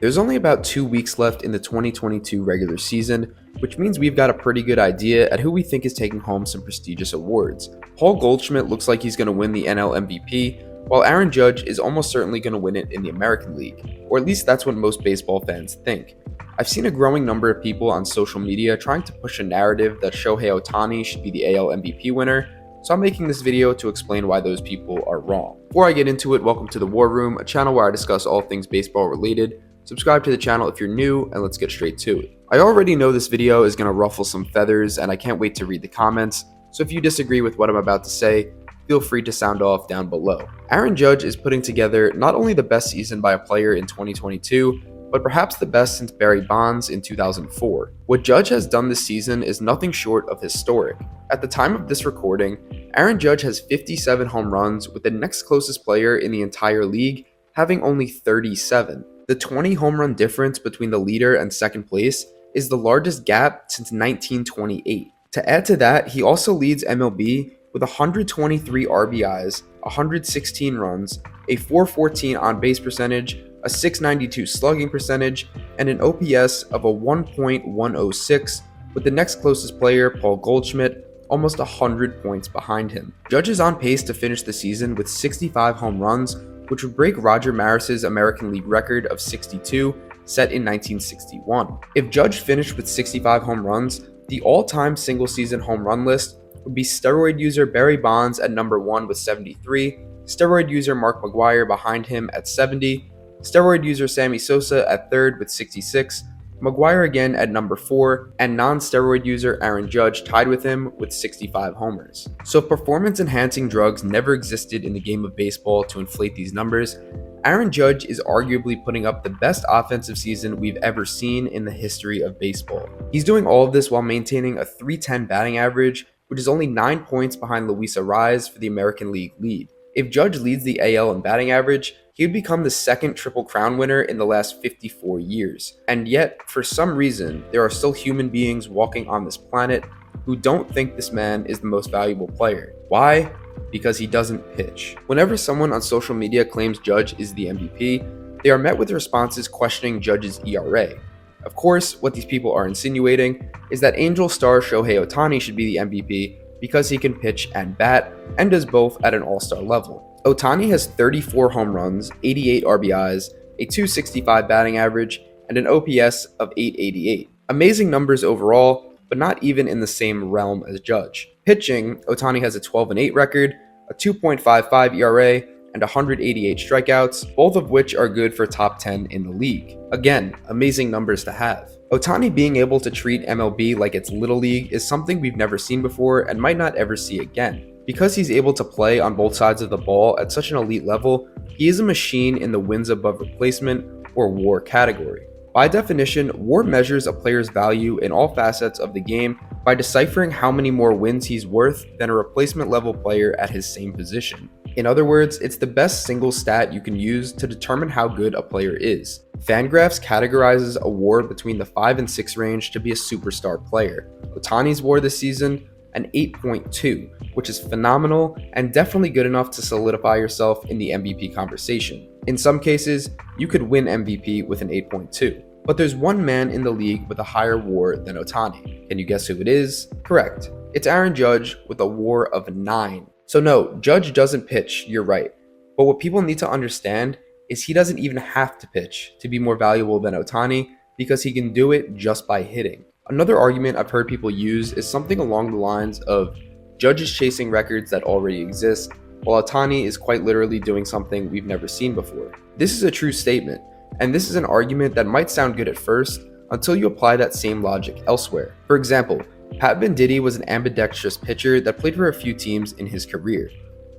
There's only about 2 weeks left in the 2022 regular season, which means we've got a pretty good idea at who we think is taking home some prestigious awards. Paul Goldschmidt looks like he's going to win the NL MVP, while Aaron Judge is almost certainly going to win it in the American League, or at least that's what most baseball fans think. I've seen a growing number of people on social media trying to push a narrative that Shohei Ohtani should be the AL MVP winner, so I'm making this video to explain why those people are wrong. Before I get into it, welcome to the War Room, a channel where I discuss all things baseball related. Subscribe to the channel if you're new, and let's get straight to it. I already know this video is going to ruffle some feathers, and I can't wait to read the comments, so if you disagree with what I'm about to say, feel free to sound off down below. Aaron Judge is putting together not only the best season by a player in 2022, but perhaps the best since Barry Bonds in 2004. What Judge has done this season is nothing short of historic. At the time of this recording, Aaron Judge has 57 home runs, with the next closest player in the entire league having only 37. The 20 home run difference between the leader and second place is the largest gap since 1928. To add to that, he also leads MLB with 123 RBIs, 116 runs, a .414 on-base percentage, a .692 slugging percentage, and an OPS of a 1.106, with the next closest player, Paul Goldschmidt, almost 100 points behind him. Judge is on pace to finish the season with 65 home runs, which would break Roger Maris's American League record of 62, set in 1961. If Judge finished with 65 home runs, the all-time single-season home run list would be steroid user Barry Bonds at number 1 with 73, steroid user Mark McGwire behind him at 70, steroid user Sammy Sosa at 3rd with 66, McGwire again at number 4, and non-steroid user Aaron Judge tied with him with 65 homers. So if performance-enhancing drugs never existed in the game of baseball to inflate these numbers, Aaron Judge is arguably putting up the best offensive season we've ever seen in the history of baseball. He's doing all of this while maintaining a .310 batting average, which is only 9 points behind Luis Arraez for the American League lead. If Judge leads the AL in batting average, he would become the second Triple Crown winner in the last 54 years. And yet, for some reason, there are still human beings walking on this planet who don't think this man is the most valuable player. Why? Because he doesn't pitch. Whenever someone on social media claims Judge is the MVP, they are met with responses questioning Judge's ERA. Of course, what these people are insinuating is that Angel star Shohei Ohtani should be the MVP because he can pitch and bat, and does both at an all-star level. Ohtani has 34 home runs, 88 RBIs, a .265 batting average, and an OPS of 888. Amazing numbers overall, but not even in the same realm as Judge. Pitching, Ohtani has a 12-8 record, a 2.55 ERA, and 188 strikeouts, both of which are good for top 10 in the league. Again, amazing numbers to have. Ohtani being able to treat MLB like it's Little League is something we've never seen before and might not ever see again. Because he's able to play on both sides of the ball at such an elite level, he is a machine in the wins above replacement or WAR category. By definition, WAR measures a player's value in all facets of the game by deciphering how many more wins he's worth than a replacement level player at his same position. In other words, it's the best single stat you can use to determine how good a player is. Fangraphs categorizes a WAR between the 5 and 6 range to be a superstar player. Ohtani's WAR this season, an 8.2, which is phenomenal and definitely good enough to solidify yourself in the MVP conversation. In some cases, you could win MVP with an 8.2. But there's one man in the league with a higher WAR than Ohtani. Can you guess who it is? Correct. It's Aaron Judge with a WAR of 9. So no, Judge doesn't pitch, you're right. But what people need to understand is he doesn't even have to pitch to be more valuable than Ohtani because he can do it just by hitting. Another argument I've heard people use is something along the lines of Judge is chasing records that already exist, while Ohtani is quite literally doing something we've never seen before. This is a true statement, and this is an argument that might sound good at first until you apply that same logic elsewhere. For example, Pat Venditti was an ambidextrous pitcher that played for a few teams in his career.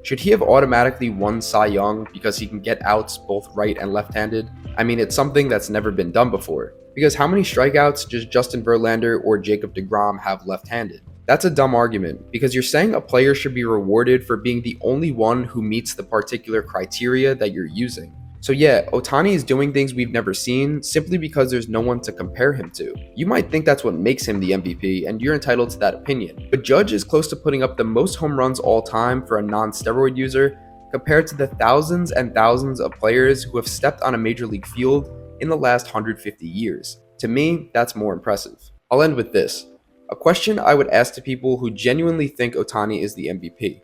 Should he have automatically won Cy Young because he can get outs both right and left-handed? I mean, it's something that's never been done before. Because how many strikeouts does Justin Verlander or Jacob deGrom have left-handed? That's a dumb argument, because you're saying a player should be rewarded for being the only one who meets the particular criteria that you're using. So yeah, Ohtani is doing things we've never seen simply because there's no one to compare him to. You might think that's what makes him the MVP, and you're entitled to that opinion. But Judge is close to putting up the most home runs all time for a non-steroid user compared to the thousands and thousands of players who have stepped on a major league field in the last 150 years. To me, that's more impressive. I'll end with this. A question I would ask to people who genuinely think Ohtani is the MVP.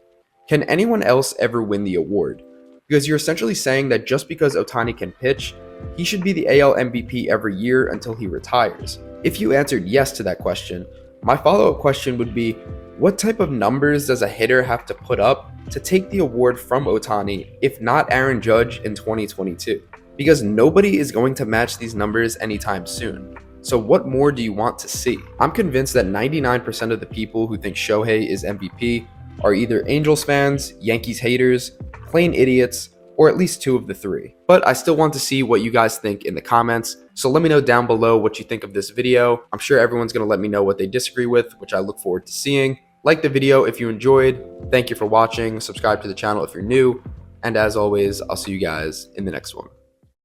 Can anyone else ever win the award? Because you're essentially saying that just because Ohtani can pitch, he should be the AL MVP every year until he retires. If you answered yes to that question, my follow-up question would be, what type of numbers does a hitter have to put up to take the award from Ohtani, if not Aaron Judge in 2022? Because nobody is going to match these numbers anytime soon. So what more do you want to see? I'm convinced that 99% of the people who think Shohei is MVP are either Angels fans, Yankees haters, plain idiots, or at least two of the three. But I still want to see what you guys think in the comments, so let me know down below what you think of this video. I'm sure everyone's going to let me know what they disagree with, which I look forward to seeing. Like the video if you enjoyed, thank you for watching, subscribe to the channel if you're new, and as always, I'll see you guys in the next one.